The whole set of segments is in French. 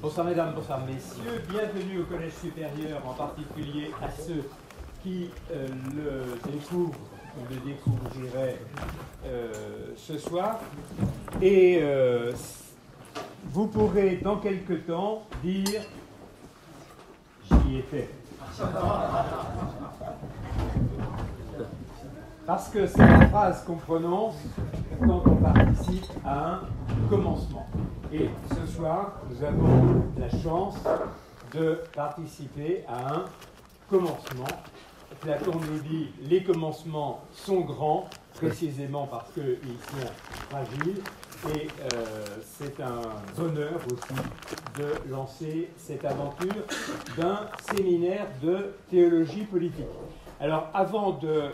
Bonsoir mesdames, bonsoir messieurs, bienvenue au Collège supérieur, en particulier à ceux qui le découvrent ou le découvriraient ce soir. Et vous pourrez dans quelque temps dire « j'y étais ». Parce que c'est la phrase qu'on prononce quand on participe à un commencement. Et ce soir, nous avons la chance de participer à un commencement. Platon nous dit « les commencements sont grands », précisément parce qu'ils sont fragiles. Et c'est un honneur aussi de lancer cette aventure d'un séminaire de théologie politique. Alors, avant de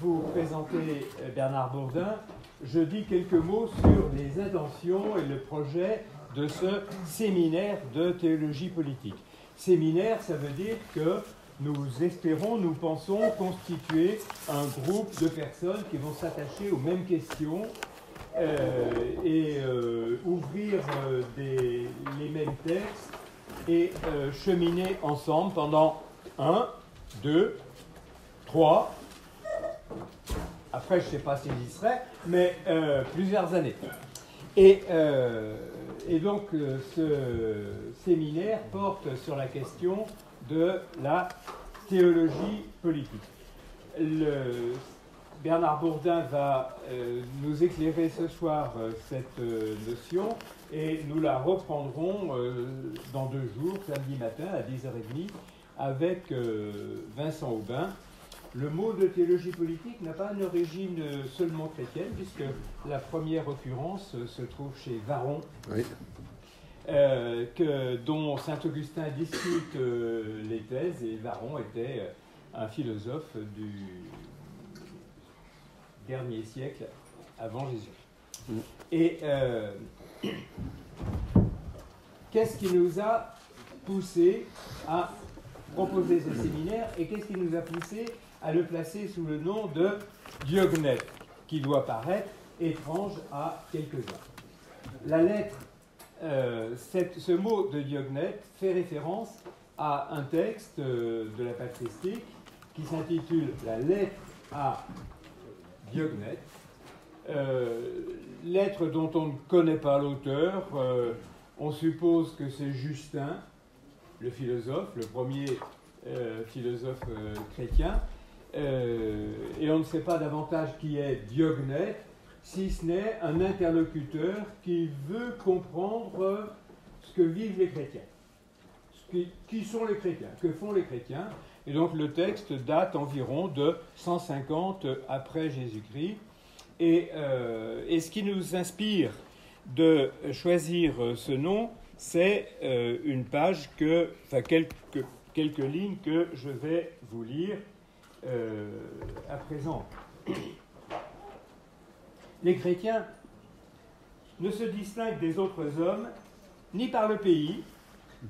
vous présenter Bernard Bourdin, je dis quelques mots sur les intentions et le projet de ce séminaire de théologie politique. Séminaire, ça veut dire que nous espérons, nous pensons constituer un groupe de personnes qui vont s'attacher aux mêmes questions et ouvrir les mêmes textes et cheminer ensemble pendant 1, 2, 3, après je ne sais pas si j'y serai, mais plusieurs années. Et donc ce séminaire porte sur la question de la théologie politique. Bernard Bourdin va nous éclairer ce soir cette notion et nous la reprendrons dans 2 jours, samedi matin à 10h30, avec Vincent Aubin. Le mot de théologie politique n'a pas une origine seulement chrétienne, puisque la première occurrence se trouve chez Varron, oui. Dont Saint-Augustin discute les thèses, et Varron était un philosophe du dernier siècle avant Jésus. Et qu'est-ce qui nous a poussé à proposer ce séminaire et qu'est-ce qui nous a poussé à le placer sous le nom de Diognète, qui doit paraître étrange à quelques-uns. La lettre, ce mot de Diognète fait référence à un texte de la patristique qui s'intitule « La lettre à Diognète », lettre dont on ne connaît pas l'auteur. On suppose que c'est Justin, le philosophe, le premier philosophe chrétien, et on ne sait pas davantage qui est Diognète, si ce n'est un interlocuteur qui veut comprendre ce que vivent les chrétiens. Qui sont les chrétiens? Que font les chrétiens? Et donc le texte date environ de 150 après Jésus-Christ. Et ce qui nous inspire de choisir ce nom, c'est une page quelques lignes que je vais vous lire à présent. Les chrétiens ne se distinguent des autres hommes ni par le pays,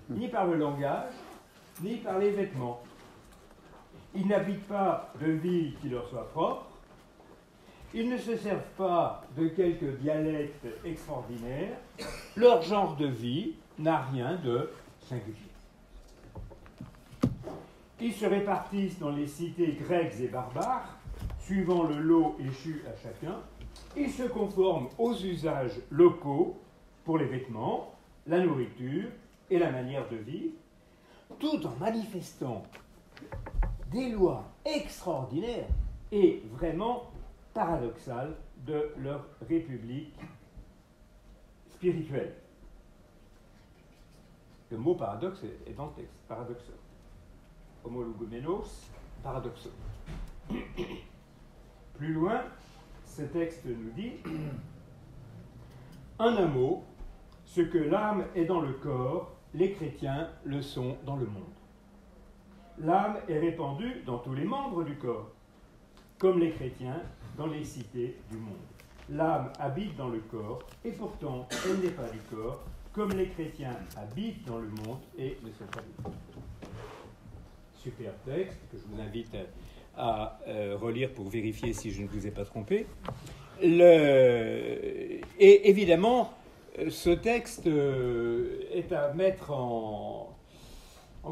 ni par le langage, ni par les vêtements. Ils n'habitent pas de ville qui leur soit propre. Ils ne se servent pas de quelques dialectes extraordinaires. Leur genre de vie n'a rien de singulier. Ils se répartissent dans les cités grecques et barbares, suivant le lot échu à chacun. Ils se conforment aux usages locaux pour les vêtements, la nourriture et la manière de vivre, tout en manifestant des lois extraordinaires et vraiment paradoxales de leur république spirituelle. Le mot paradoxe est dans le texte, paradoxon. Homologumenos, paradoxon. Plus loin, ce texte nous dit en un mot, ce que l'âme est dans le corps, les chrétiens le sont dans le monde. L'âme est répandue dans tous les membres du corps, comme les chrétiens dans les cités du monde. L'âme habite dans le corps, et pourtant elle n'est pas du corps, comme les chrétiens habitent dans le monde et ne sont pas du corps. Super texte que je vous invite à relire pour vérifier si je ne vous ai pas trompé. Et évidemment, ce texte est à mettre en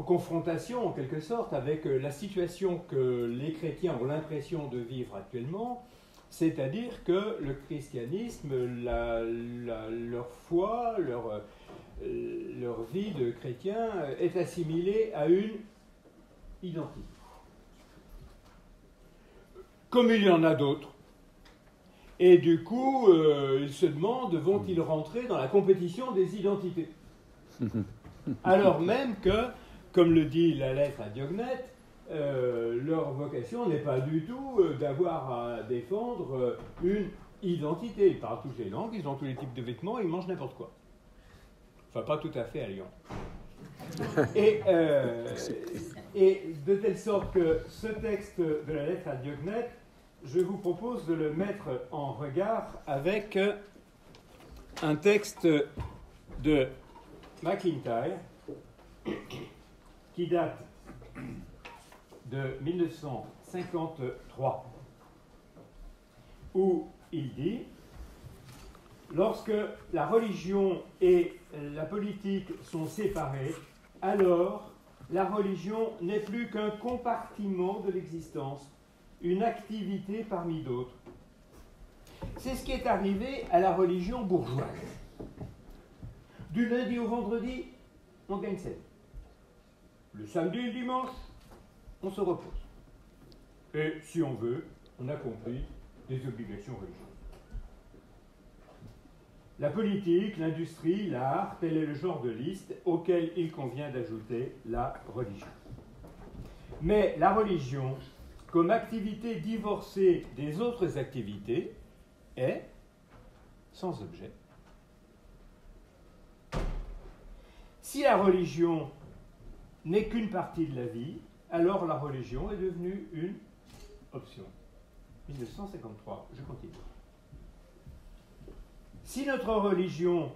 confrontation, en quelque sorte, avec la situation que les chrétiens ont l'impression de vivre actuellement, c'est-à-dire que le christianisme, leur foi, leur vie de chrétien est assimilée à une identité. Comme il y en a d'autres. Et du coup, ils se demandent, vont-ils rentrer dans la compétition des identités? Alors même que, comme le dit la lettre à Diognète, leur vocation n'est pas du tout d'avoir à défendre une identité. Ils parlent toutes les langues, ils ont tous les types de vêtements, ils mangent n'importe quoi. Enfin, pas tout à fait à Lyon. Et de telle sorte que ce texte de la lettre à Diognète, je vous propose de le mettre en regard avec un texte de MacIntyre qui date de 1953, où il dit « Lorsque la religion et la politique sont séparées, alors la religion n'est plus qu'un compartiment de l'existence, une activité parmi d'autres. C'est ce qui est arrivé à la religion bourgeoise. Du lundi au vendredi, on gagne sa vie. Le samedi et le dimanche, on se repose. Et si on veut, on accomplit des obligations religieuses. La politique, l'industrie, l'art, tel est le genre de liste auquel il convient d'ajouter la religion. Mais la religion, comme activité divorcée des autres activités, est sans objet. Si la religion n'est qu'une partie de la vie, alors la religion est devenue une option. 1953, je continue. Si notre religion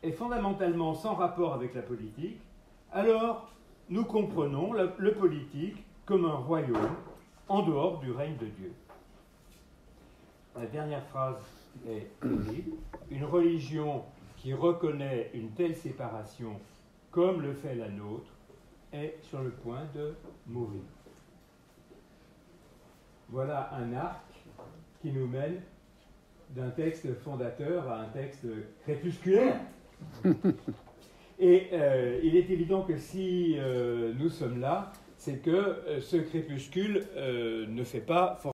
est fondamentalement sans rapport avec la politique, alors nous comprenons le politique comme un royaume en dehors du règne de Dieu. La dernière phrase est terrible. Une religion qui reconnaît une telle séparation comme le fait la nôtre est sur le point de mourir. Voilà un arc qui nous mène d'un texte fondateur à un texte crépusculaire. Et il est évident que si nous sommes là, c'est que ce crépuscule ne fait pas forcément